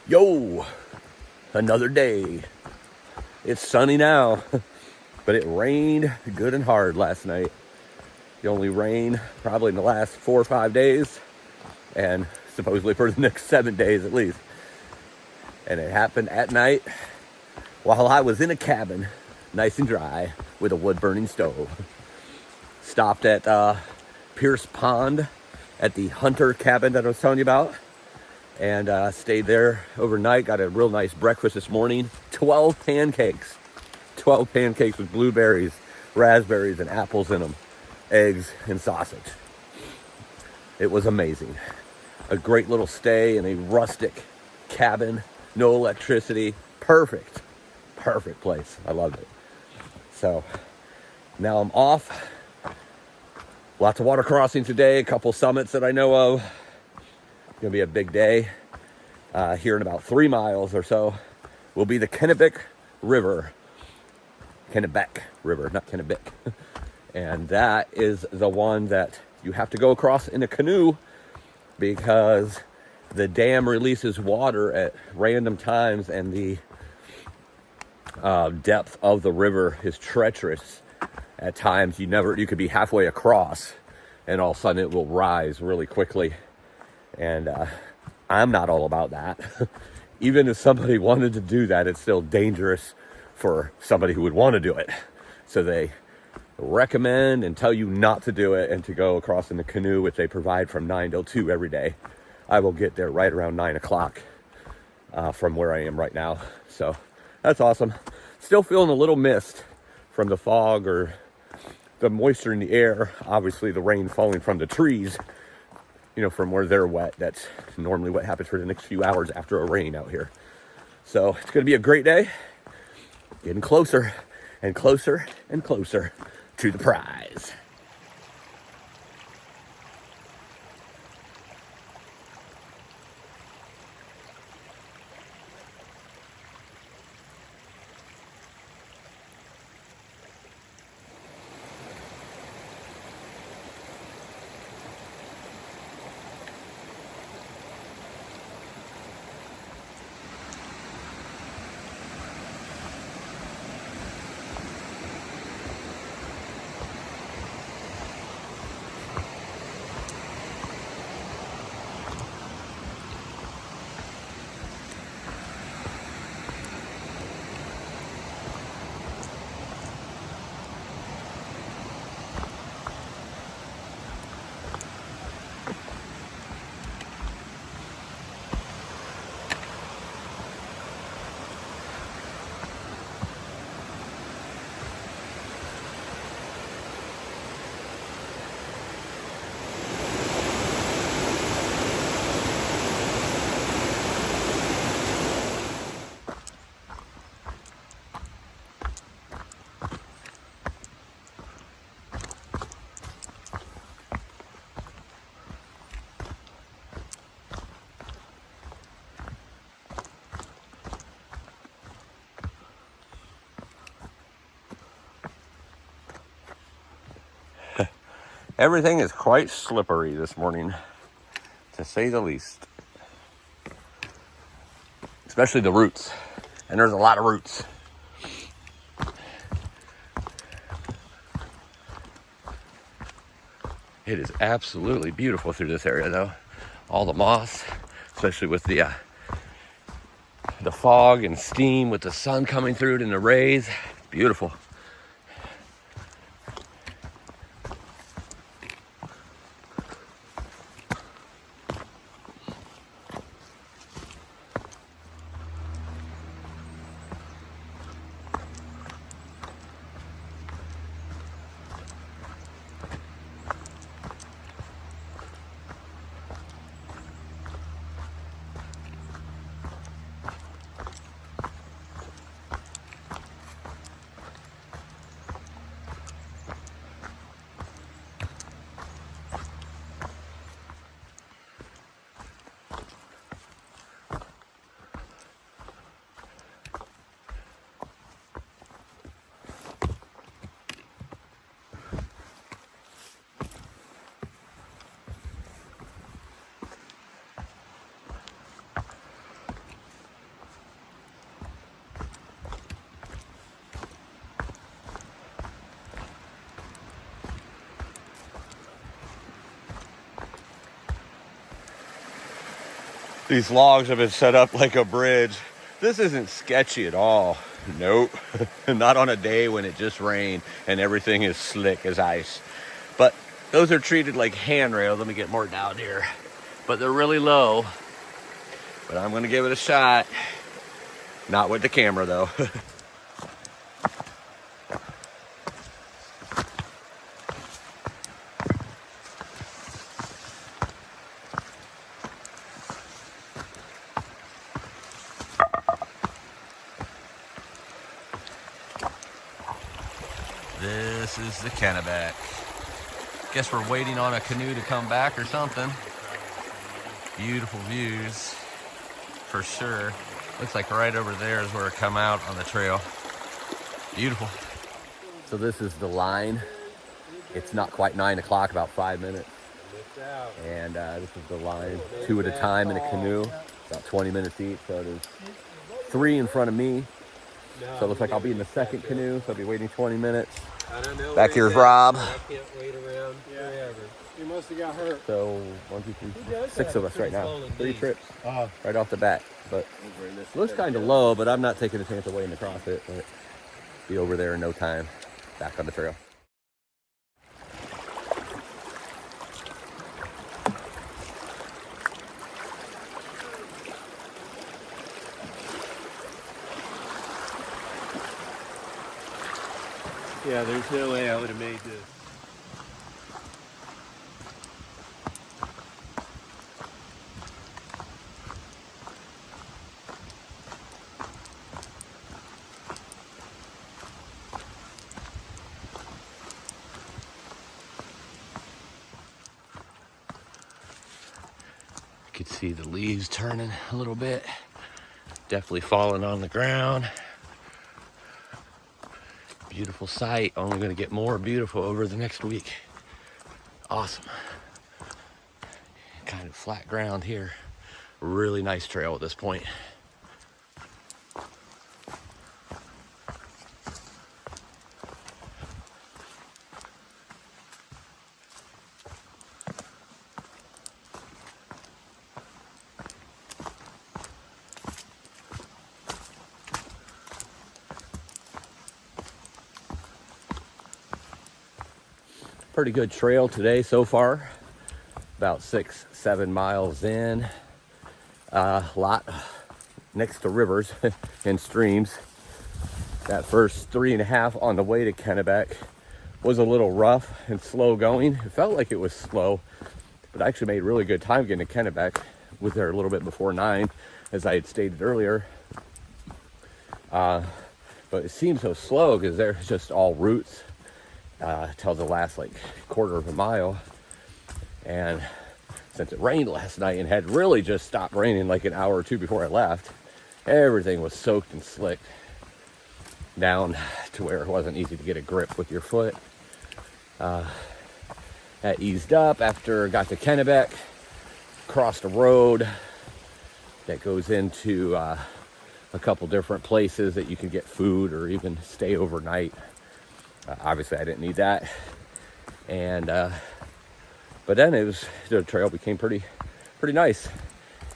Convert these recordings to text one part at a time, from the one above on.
Yo, another day. It's sunny now, but it rained good and hard last night. The only rain probably in the last 4 or 5 days, and supposedly for the next 7 days at least. And it happened at night while I was in a cabin, nice and dry, with a wood-burning stove. Stopped at Pierce Pond at the hunter cabin that I was telling you about. And stayed there overnight, got a real nice breakfast this morning. 12 pancakes. 12 pancakes with blueberries, raspberries, and apples in them. Eggs and sausage. It was amazing. A great little stay in a rustic cabin. No electricity. Perfect. Perfect place. I loved it. So, now I'm off. Lots of water crossing today. A couple summits that I know of. Gonna be a big day. Here in about 3 miles or so will be the Kennebec River. Kennebec River, not Kennebec. And that is the one that you have to go across in a canoe because the dam releases water at random times and the depth of the river is treacherous. At times you could be halfway across and all of a sudden it will rise really quickly. And I'm not all about that. Even if somebody wanted to do that, it's still dangerous for somebody who would want to do it. So they recommend and tell you not to do it and to go across in the canoe, which they provide from 9 till 2 every day. I will get there right around 9 o'clock from where I am right now. So that's awesome. Still feeling a little mist from the fog or the moisture in the air. Obviously the rain falling from the trees. You know, from where they're wet. That's normally what happens for the next few hours after a rain out here. So it's going to be a great day. Getting closer and closer and closer to the prize. Everything is quite slippery this morning, to say the least. Especially the roots. And there's a lot of roots. It is absolutely beautiful through this area, though. All the moss, especially with the fog and steam with the sun coming through it and the rays. Beautiful. These logs have been set up like a bridge. This isn't sketchy at all. Nope. Not on a day when it just rained and everything is slick as ice. But those are treated like handrails. Let me get more down here. But they're really low. But I'm gonna give it a shot. Not with the camera though. This is the Kennebec. Guess we're waiting on a canoe to come back or something. Beautiful views, for sure. Looks like right over there is where it come out on the trail. Beautiful. So this is the line. It's not quite 9 o'clock, about 5 minutes. And this is the line, 2 at a time in a canoe, about 20 minutes each. So there's 3 in front of me. So it looks like I'll be in the second canoe, so I'll be waiting 20 minutes. Back here's Rob. I can't wait around forever. You must have got hurt. So 1, 2, 3, 6 of us right now. 3 trips right off the bat. But it looks kind of low, but I'm not taking a chance of wading across it. But be over there in no time. Back on the trail. Yeah, there's no way I would have made this. You could see the leaves turning a little bit. Definitely falling on the ground. Beautiful sight. Only going to get more beautiful over the next week. Awesome. Kind of flat ground here. Really nice trail at this point. Pretty good trail today so far. About 6-7 miles in. A lot next to rivers and streams. That first 3.5 on the way to Kennebec was a little rough and slow going. It felt like it was slow, but I actually made really good time getting to Kennebec. Was there a little bit before 9, as I had stated earlier. But it seemed so slow because there's just all roots till the last like quarter of a mile. And since it rained last night and had really just stopped raining like an hour or two before I left, everything was soaked and slicked down to where it wasn't easy to get a grip with your foot. That eased up after I got to Kennebec, crossed a road that goes into a couple different places that you can get food or even stay overnight. Obviously I didn't need that. And but then the trail became pretty nice.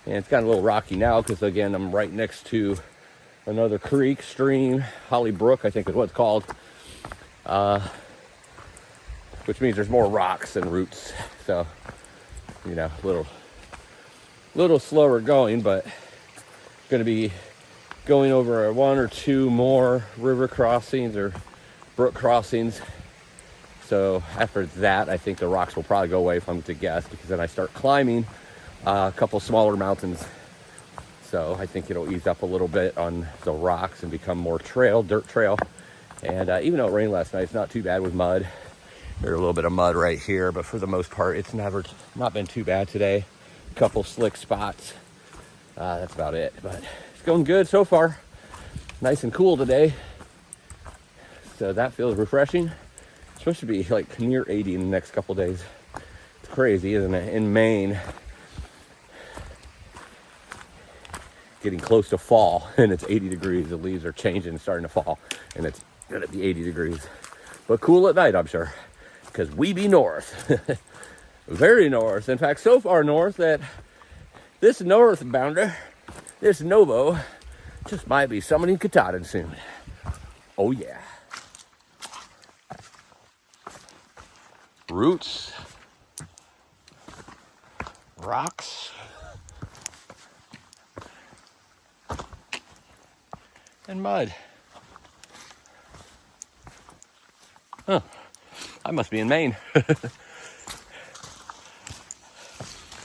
And it's gotten a little rocky now because again I'm right next to another creek, stream, Holly Brook I think is what it's called, which means there's more rocks and roots, so you know, a little slower going, but going to be going over 1 or 2 more river crossings or brook crossings. So after that, I think the rocks will probably go away if I'm to guess, because then I start climbing a couple smaller mountains. So I think it'll ease up a little bit on the rocks and become more dirt trail. And even though it rained last night, it's not too bad with mud. There's a little bit of mud right here, but for the most part, it's not been too bad today. A couple slick spots. That's about it, but it's going good so far. Nice and cool today. So that feels refreshing. It's supposed to be like near 80 in the next couple days. It's crazy, isn't it? In Maine, getting close to fall and it's 80 degrees. The leaves are changing and starting to fall and it's gonna be 80 degrees. But cool at night, I'm sure, because we be north. Very north. In fact, so far north that This northbounder, this Novo, just might be summoning Katahdin soon. Oh yeah. Roots, rocks, and mud. Huh. I must be in Maine.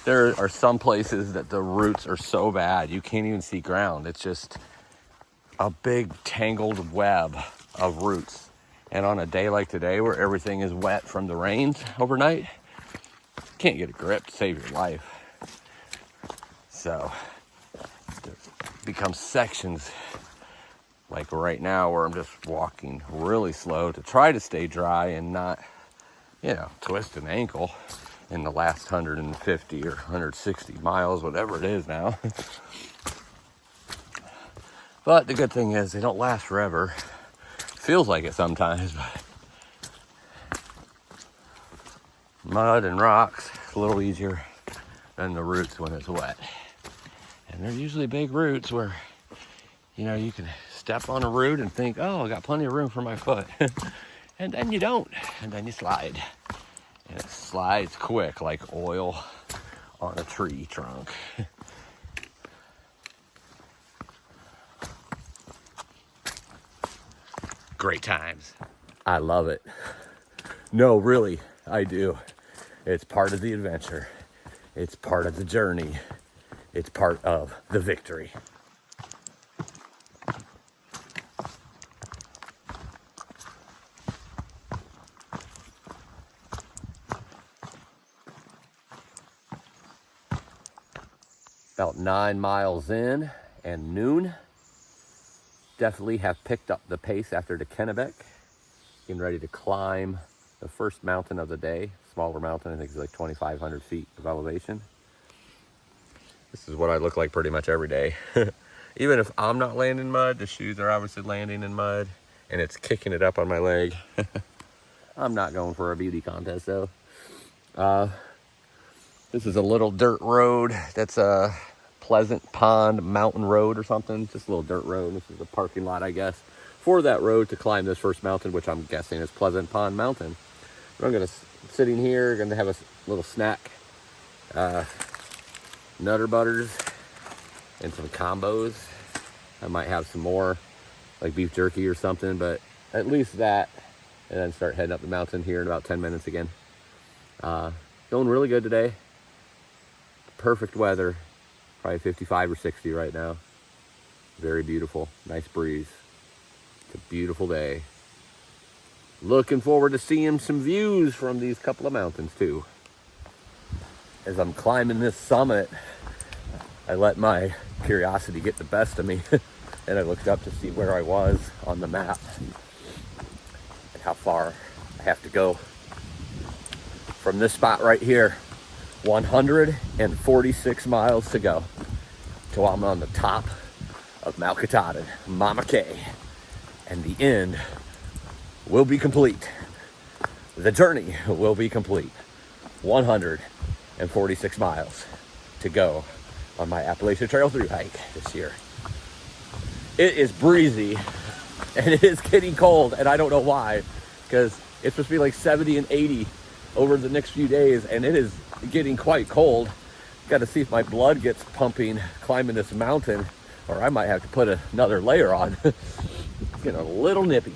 There are some places that the roots are so bad you can't even see ground. It's just a big tangled web of roots. And on a day like today where everything is wet from the rains overnight, you can't get a grip to save your life. So there becomes sections like right now where I'm just walking really slow to try to stay dry and not, twist an ankle in the last 150 or 160 miles, whatever it is now. But the good thing is they don't last forever. Feels like it sometimes, but mud and rocks, it's a little easier than the roots when it's wet. And they're usually big roots where, you can step on a root and think, oh, I got plenty of room for my foot. And then you don't, and then you slide. And it slides quick like oil on a tree trunk. Great times. I love it. No, really, I do. It's part of the adventure. It's part of the journey. It's part of the victory. About 9 miles in and noon. Definitely have picked up the pace after the Kennebec. Getting ready to climb the first mountain of the day. Smaller mountain, I think it's like 2,500 feet of elevation. This is what I look like pretty much every day. Even if I'm not landing in mud, the shoes are obviously landing in mud and it's kicking it up on my leg. I'm not going for a beauty contest though. This is a little dirt road. That's a Pleasant Pond Mountain Road or something. Just a little dirt road. This is a parking lot, I guess, for that road to climb this first mountain, which I'm guessing is Pleasant Pond Mountain. I'm gonna sitting here, gonna have a little snack, Nutter Butters and some combos. I might have some more, like beef jerky or something, but at least that, and then start heading up the mountain here in about 10 minutes again. Going really good today. Perfect weather, probably 55 or 60 right now. Very beautiful, nice breeze. It's a beautiful day. Looking forward to seeing some views from these couple of mountains too. As I'm climbing this summit, I let my curiosity get the best of me and I looked up to see where I was on the map and how far I have to go. From this spot right here, 146 miles to go till I'm on the top of Mount Katahdin, Mama K, and the end will be complete. The journey will be complete. 146 miles to go on my Appalachian Trail Thru-Hike this year. It is breezy and it is getting cold, and I don't know why, because it's supposed to be like 70 and 80 over the next few days, and it is getting quite cold. Got to see if my blood gets pumping climbing this mountain, or I might have to put another layer on. It's getting a little nippy,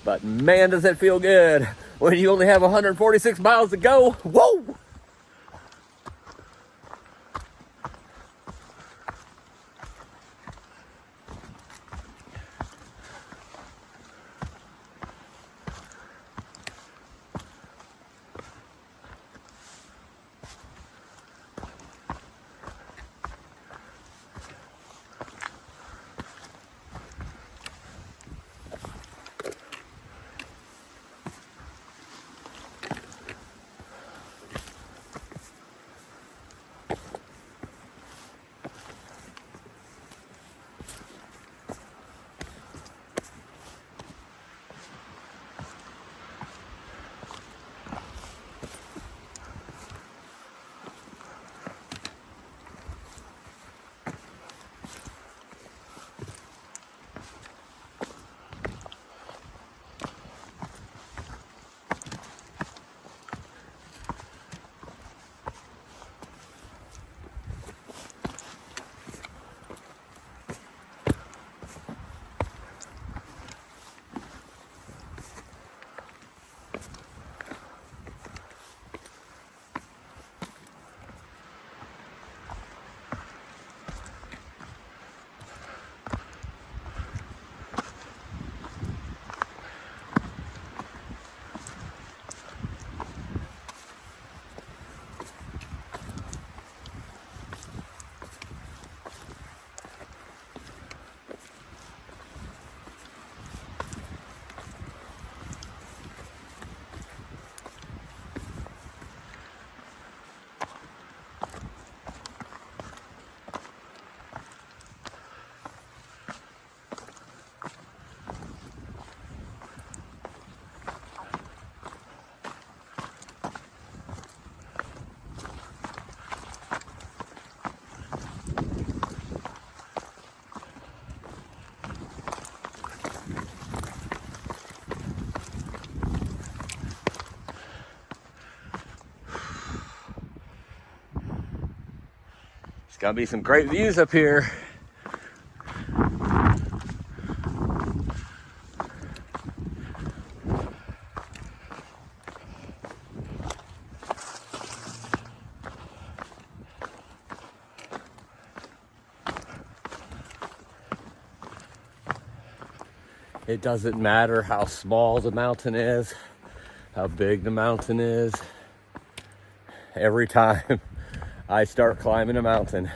but man, does it feel good when you only have 146 miles to go. Whoa! Gonna be some great views up here. It doesn't matter how small the mountain is, how big the mountain is. Every time I start climbing a mountain,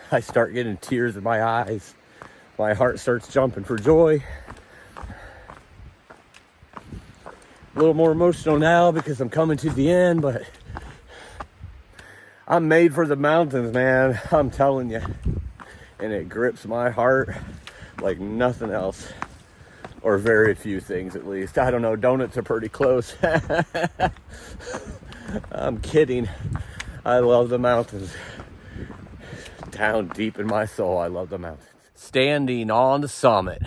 I start getting tears in my eyes. My heart starts jumping for joy. A little more emotional now because I'm coming to the end, but I'm made for the mountains, man. I'm telling you. And it grips my heart like nothing else. Or very few things, at least. I don't know, donuts are pretty close. I'm kidding. I love the mountains. Down deep in my soul, I love the mountains. Standing on the summit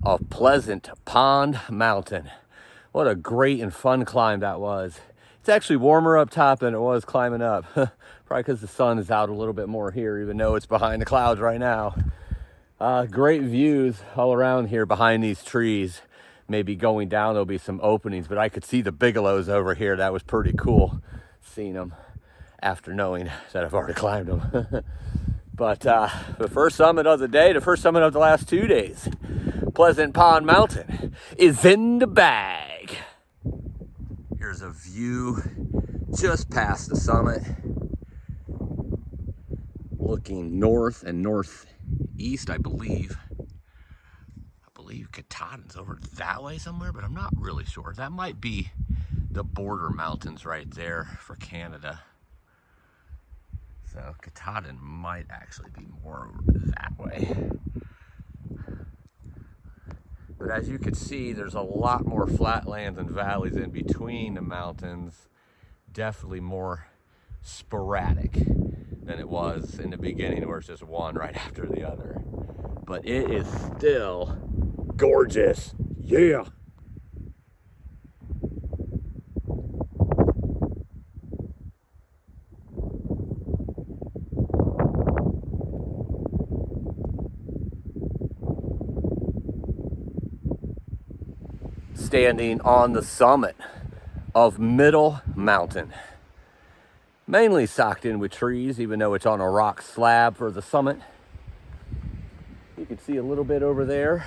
of Pleasant Pond Mountain. What a great and fun climb that was. It's actually warmer up top than it was climbing up. Probably because the sun is out a little bit more here, even though it's behind the clouds right now. Great views all around here behind these trees. Maybe going down, there'll be some openings, but I could see the bigelows over here. That was pretty cool seeing them after knowing that I've already climbed them. But the first summit of the day, the first summit of the last 2 days, Pleasant Pond Mountain is in the bag. Here's a view just past the summit, looking north and northeast, I believe Katahdin's over that way somewhere, but I'm not really sure. That might be the border mountains right there for Canada. So Katahdin might actually be more over that way. But as you can see, there's a lot more flatlands and valleys in between the mountains. Definitely more sporadic than it was in the beginning, where it's just one right after the other. But it is still gorgeous. Yeah. Standing on the summit of Middle Mountain. Mainly socked in with trees, even though it's on a rock slab for the summit. You can see a little bit over there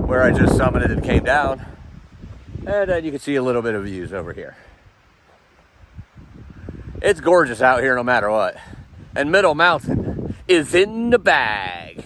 where I just summited and came down. And then you can see a little bit of views over here. It's gorgeous out here no matter what. And Middle Mountain is in the bag.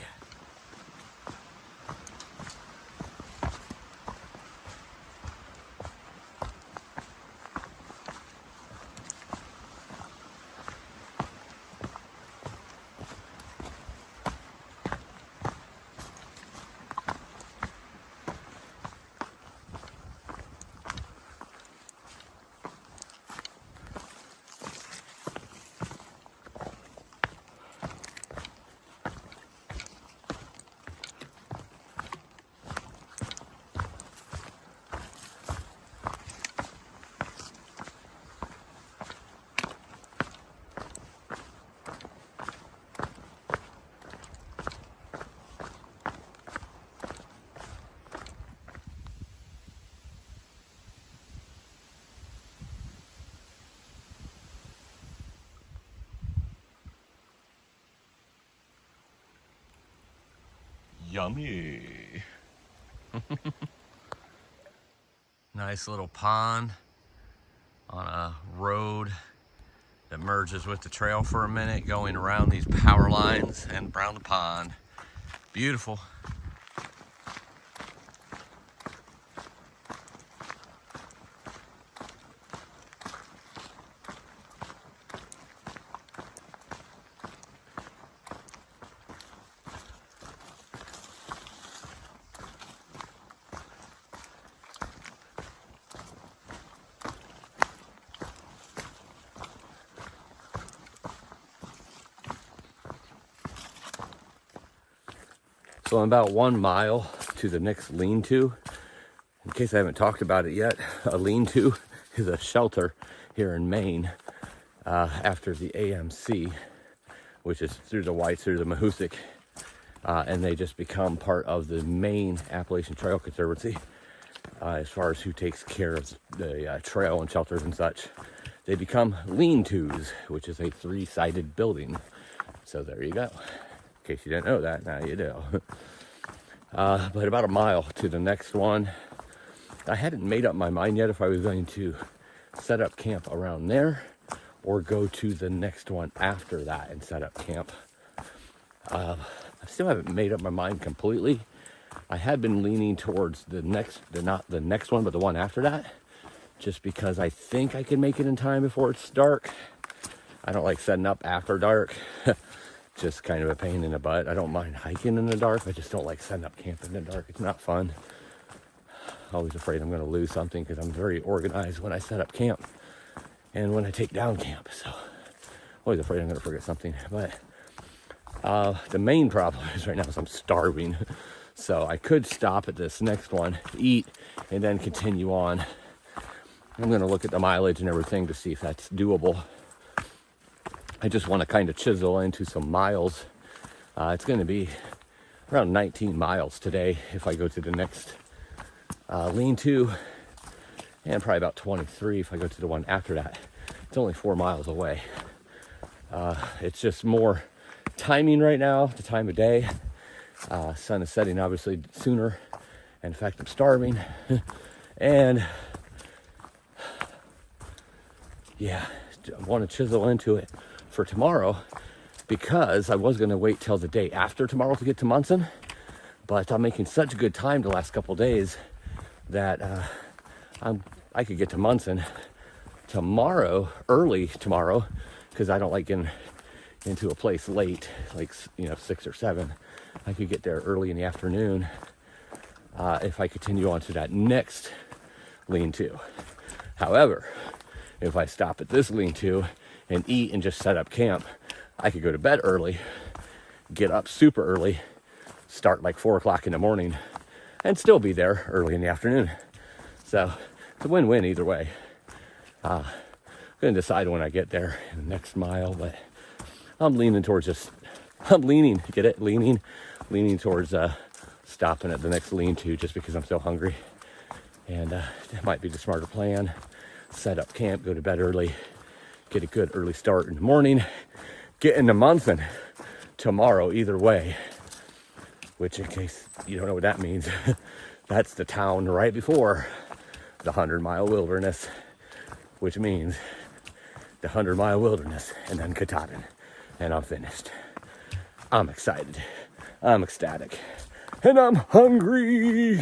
Yummy. Nice little pond on a road that merges with the trail for a minute, going around these power lines and around the pond. Beautiful. So I'm about 1 mile to the next lean-to. In case I haven't talked about it yet, a lean-to is a shelter here in Maine. after the AMC, which is through the Whites, through the Mahoosic, and they just become part of the main Appalachian Trail Conservancy as far as who takes care of the trail and shelters and such. They become lean-tos, which is a 3-sided building. So there you go. In case you didn't know that, now you do. But about a mile to the next one. I hadn't made up my mind yet if I was going to set up camp around there or go to the next one after that and set up camp. I still haven't made up my mind completely. I had been leaning towards not the next one, but the one after that, just because I think I can make it in time before it's dark. I don't like setting up after dark. Just kind of a pain in the butt. I don't mind hiking in the dark. I just don't like setting up camp in the dark. It's not fun. Always afraid I'm going to lose something because I'm very organized when I set up camp and when I take down camp. So always afraid I'm going to forget something. But the main problem is right now is I'm starving. So I could stop at this next one, eat, and then continue on. I'm going to look at the mileage and everything to see if that's doable. I just want to kind of chisel into some miles. It's going to be around 19 miles today if I go to the next lean-to, and probably about 23 if I go to the one after that. It's only 4 miles away. It's just more timing right now, the time of day. Sun is setting obviously sooner, and in fact I'm starving. And yeah, I want to chisel into it for tomorrow, because I was going to wait till the day after tomorrow to get to Munson, but I'm making such good time the last couple days that I could get to Munson tomorrow, early tomorrow, because I don't like getting into a place late, like 6 or 7. I could get there early in the afternoon if I continue on to that next lean-to. However, if I stop at this lean-to and eat and just set up camp, I could go to bed early, get up super early, start like 4 o'clock in the morning, and still be there early in the afternoon. So it's a win-win either way. I'm going to decide when I get there in the next mile, but I'm leaning towards leaning towards stopping at the next lean-to just because I'm so hungry. And that might be the smarter plan. Set up camp, go to bed early, get a good early start in the morning, get into Munson tomorrow either way, which, in case you don't know what that means, that's the town right before the 100-mile wilderness, which means the 100-mile wilderness and then Katahdin, and I'm finished. I'm excited, I'm ecstatic, and I'm hungry.